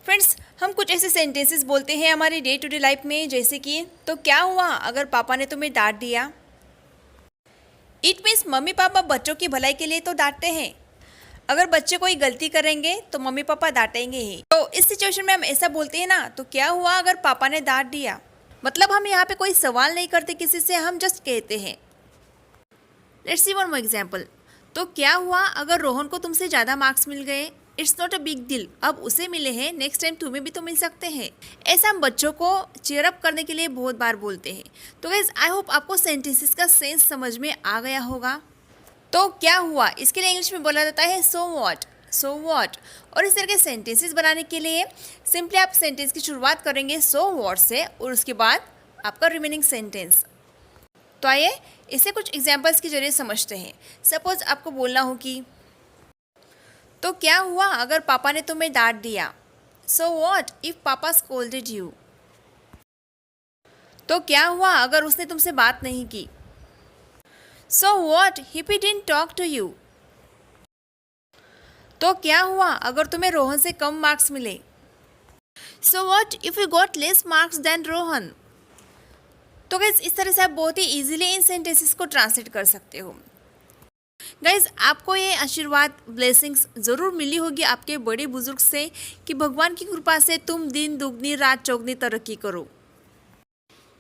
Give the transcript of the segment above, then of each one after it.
Friends, हम कुछ ऐसे सेंटेंसेस बोलते हैं हमारे डे टू डे लाइफ में, जैसे कि तो क्या हुआ अगर पापा ने तुम्हें डांट दिया। इट मीन्स मम्मी पापा बच्चों की भलाई के लिए तो डांटते हैं। अगर बच्चे कोई गलती करेंगे तो मम्मी पापा डांटेंगे ही। तो इस सिचुएशन में हम ऐसा बोलते हैं ना, तो क्या हुआ अगर पापा ने डांट दिया। मतलब हम यहाँ पे कोई सवाल नहीं करते किसी से, हम जस्ट कहते हैं। Let's see one more example. तो क्या हुआ अगर रोहन को तुमसे ज़्यादा मार्क्स मिल गए। It's not a big deal, अब उसे मिले हैं, नेक्स्ट टाइम तुम्हें भी तो मिल सकते हैं। ऐसा हम बच्चों को चीयर अप करने के लिए बहुत बार बोलते हैं। तो गाइस, आई होप आपको सेंटेंसेस का सेंस समझ में आ गया होगा। तो क्या हुआ इसके लिए इंग्लिश में बोला जाता है सो व्हाट। So what. और इस तरह के सेंटेंसेस बनाने के लिए सिंपली आप सेंटेंस की शुरुआत करेंगे सो व्हाट से, और उसके बाद आपका रिमेनिंग सेंटेंस। तो आइए इसे कुछ एग्जाम्पल्स के जरिए समझते हैं। सपोज आपको बोलना हो कि तो क्या हुआ अगर पापा ने तुम्हें डांट दिया। So what if papa scolded you. तो क्या हुआ अगर उसने तुमसे बात नहीं की। So what if he didn't talk to you. तो क्या हुआ अगर तुम्हें रोहन से कम मार्क्स मिले। So what if you got less marks then Rohan. तो गाइज, इस तरह से आप बहुत ही इजीली इन सेंटेंसेस को ट्रांसलेट कर सकते हो। गाइज, आपको ये आशीर्वाद ब्लेसिंग्स ज़रूर मिली होगी आपके बड़े बुजुर्ग से कि भगवान की कृपा से तुम दिन दुगनी रात चौगनी तरक्की करो।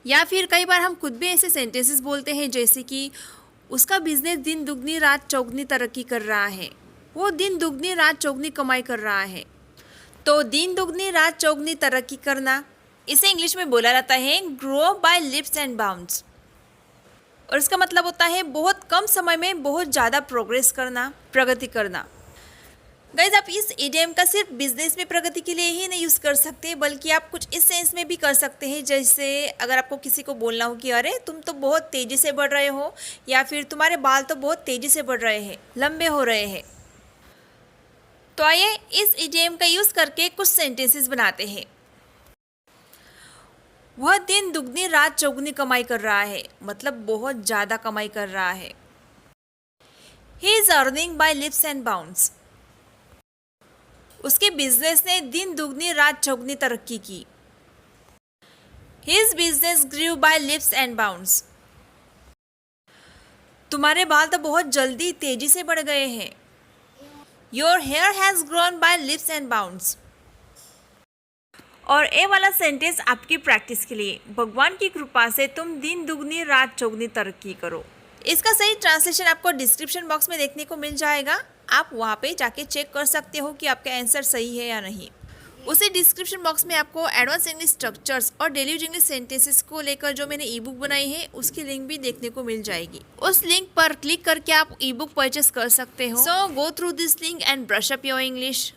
या फिर कई बार हम खुद भी ऐसे सेंटेंसेस बोलते हैं, जैसे कि उसका बिजनेस दिन दुगनी रात चौगनी तरक्की कर रहा है, वो दिन दुगनी रात चौगनी कमाई कर रहा है। तो दिन दुगनी रात चौगनी तरक्की करना, इसे इंग्लिश में बोला जाता है grow by leaps and bounds. और इसका मतलब होता है बहुत कम समय में बहुत ज़्यादा प्रोग्रेस करना, प्रगति करना। गाइज, आप इस इडियम का सिर्फ बिजनेस में प्रगति के लिए ही नहीं यूज़ कर सकते, बल्कि आप कुछ इस सेंस में भी कर सकते हैं। जैसे अगर आपको किसी को बोलना हो कि अरे तुम तो बहुत तेज़ी से बढ़ रहे हो, या फिर तुम्हारे बाल तो बहुत तेज़ी से बढ़ रहे हैं, लंबे हो रहे हैं। तो आइए इस इडियम का यूज़ करके कुछ सेंटेंसेस बनाते हैं। वह दिन दुगनी रात चौगनी कमाई कर रहा है, मतलब बहुत ज़्यादा कमाई कर रहा है। He is earning bye leaps and bounds. उसके बिजनेस ने दिन दुगनी रात चौगनी तरक्की की। His business grew by leaps and bounds. तुम्हारे बाल तो बहुत जल्दी तेजी से बढ़ गए हैं। Your hair has grown by leaps and bounds. और ये वाला सेंटेंस आपकी प्रैक्टिस के लिए, भगवान की कृपा से तुम दिन दुगनी रात चौगनी तरक्की करो। इसका सही ट्रांसलेशन आपको डिस्क्रिप्शन बॉक्स में देखने को मिल जाएगा। आप वहाँ पे जाके चेक कर सकते हो कि आपका आंसर सही है या नहीं। उसी डिस्क्रिप्शन बॉक्स में आपको एडवांस इंग्लिश स्ट्रक्चर्स और डेली यूज इंग्लिश सेंटेंसेस को लेकर जो मैंने ई बुक बनाई है, उसकी लिंक भी देखने को मिल जाएगी। उस लिंक पर क्लिक करके आप ई बुक परचेस कर सकते हो। So go through this link and brush up your English.